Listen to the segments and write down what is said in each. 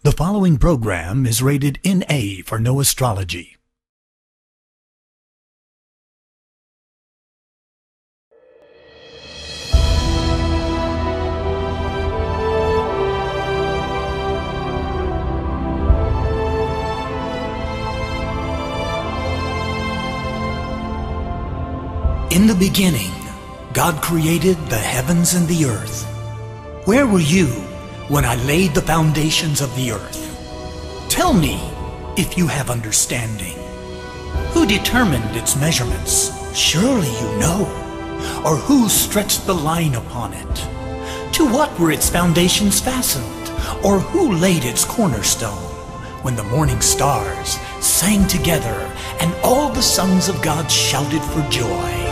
The following program is rated NA for no astrology. In the beginning, God created the heavens and the earth. Where were you when I laid the foundations of the earth? Tell me if you have understanding. Who determined its measurements? Surely you know. Or who stretched the line upon it? To what were its foundations fastened? Or who laid its cornerstone? When the morning stars sang together and all the sons of God shouted for joy.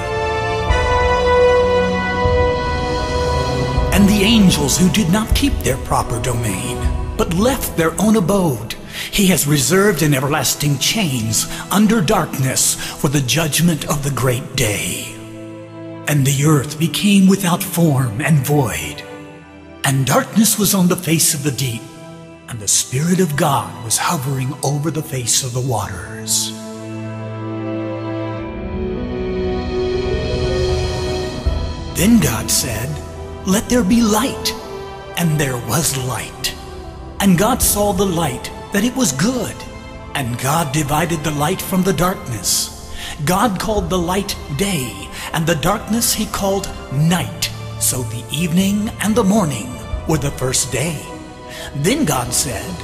And the angels who did not keep their proper domain, but left their own abode, he has reserved in everlasting chains under darkness for the judgment of the great day. And the earth became without form and void, and darkness was on the face of the deep, and the Spirit of God was hovering over the face of the waters. Then God said, "Let there be light," and there was light. And God saw the light, that it was good. And God divided the light from the darkness. God called the light day, and the darkness he called night. So the evening and the morning were the first day. Then God said,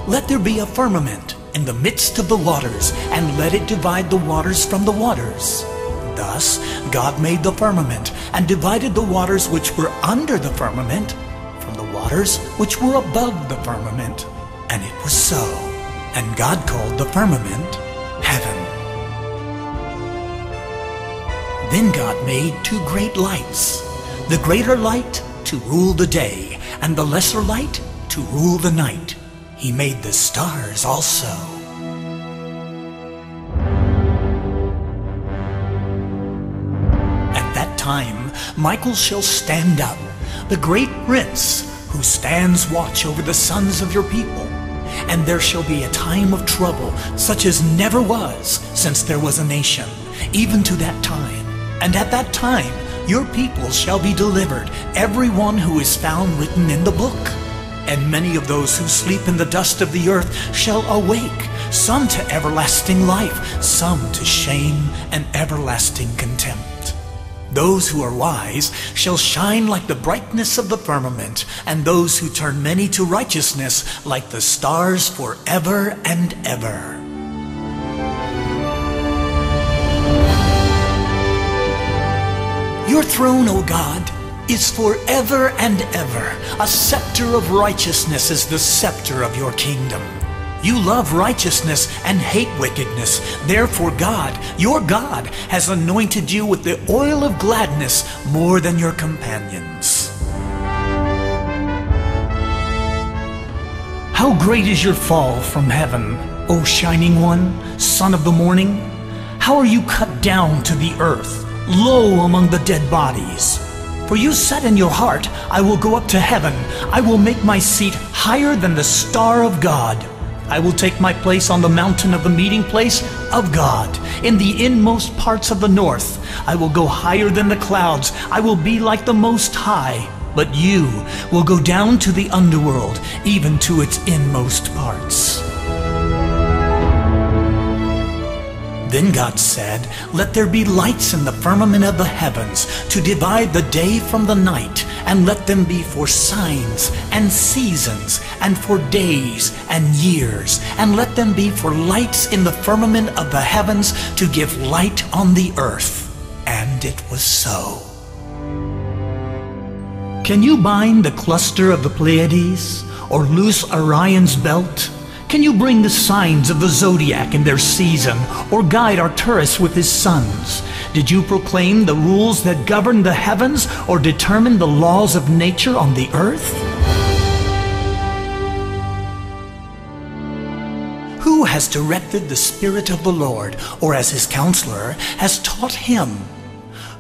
"Let there be a firmament in the midst of the waters, and let it divide the waters from the waters." Thus God made the firmament, and divided the waters which were under the firmament from the waters which were above the firmament. And it was so. And God called the firmament heaven. Then God made two great lights, the greater light to rule the day, and the lesser light to rule the night. He made the stars also. Time, Michael shall stand up, the great prince who stands watch over the sons of your people. And there shall be a time of trouble, such as never was since there was a nation, even to that time. And at that time your people shall be delivered, every one who is found written in the book. And many of those who sleep in the dust of the earth shall awake, some to everlasting life, some to shame and everlasting contempt. Those who are wise shall shine like the brightness of the firmament, and those who turn many to righteousness like the stars forever and ever. Your throne, O God, is forever and ever. A scepter of righteousness is the scepter of your kingdom. You love righteousness and hate wickedness. Therefore God, your God, has anointed you with the oil of gladness more than your companions. How great is your fall from heaven, O shining one, son of the morning? How are you cut down to the earth, low among the dead bodies? For you said in your heart, I will go up to heaven. I will make my seat higher than the star of God. I will take my place on the mountain of the meeting place of God, in the inmost parts of the north. I will go higher than the clouds. I will be like the Most High. But you will go down to the underworld, even to its inmost parts. Then God said, "Let there be lights in the firmament of the heavens, to divide the day from the night, and let them be for signs and seasons, and for days and years, and let them be for lights in the firmament of the heavens, to give light on the earth." And it was so. Can you bind the cluster of the Pleiades, or loose Orion's belt? Can you bring the signs of the zodiac in their season, or guide Arcturus with his sons? Did you proclaim the rules that govern the heavens, or determine the laws of nature on the earth? Who has directed the Spirit of the Lord, or as his counselor has taught him?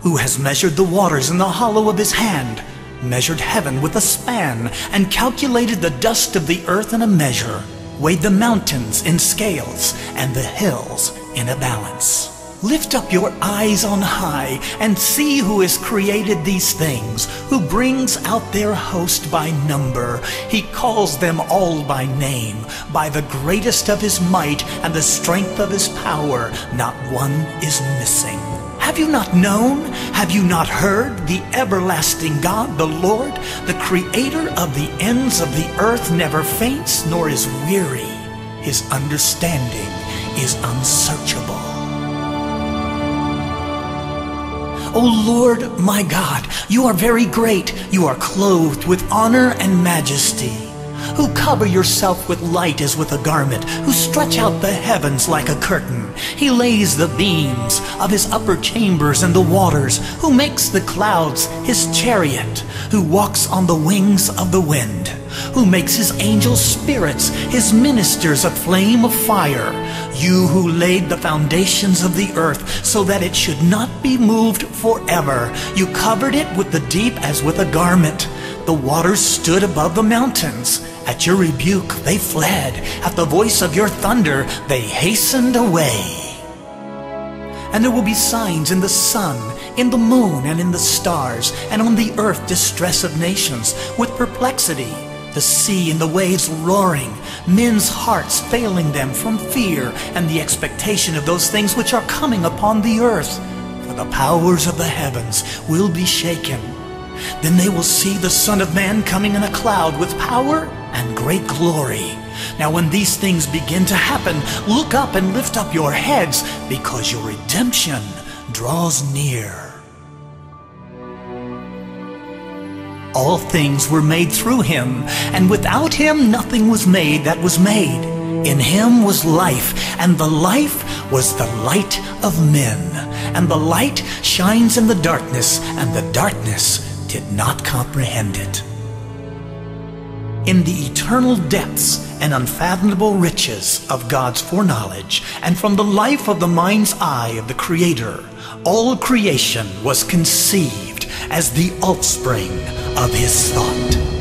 Who has measured the waters in the hollow of his hand, measured heaven with a span, and calculated the dust of the earth in a measure, weighed the mountains in scales, and the hills in a balance. Lift up your eyes on high, and see who has created these things, who brings out their host by number. He calls them all by name, by the greatest of his might and the strength of his power. Not one is missing. Have you not known? Have you not heard? The everlasting God, the Lord, the creator of the ends of the earth, never faints nor is weary. His understanding is unsearchable. O Lord, my God, you are very great. You are clothed with honor and majesty, who cover yourself with light as with a garment, who stretch out the heavens like a curtain. He lays the beams of his upper chambers in the waters, who makes the clouds his chariot, who walks on the wings of the wind, who makes his angels spirits, his ministers a flame of fire. You who laid the foundations of the earth so that it should not be moved forever. You covered it with the deep as with a garment. The waters stood above the mountains. At your rebuke they fled. At the voice of your thunder they hastened away. And there will be signs in the sun, in the moon, and in the stars, and on the earth distress of nations, with perplexity, the sea and the waves roaring, men's hearts failing them from fear and the expectation of those things which are coming upon the earth. For the powers of the heavens will be shaken. Then they will see the Son of Man coming in a cloud with power and great glory. Now when these things begin to happen, look up and lift up your heads, because your redemption draws near. All things were made through him, and without him nothing was made that was made. In him was life, and the life was the light of men. And the light shines in the darkness, and the darkness did not comprehend it. In the eternal depths and unfathomable riches of God's foreknowledge, and from the life of the mind's eye of the Creator, all creation was conceived as the offspring of his thought.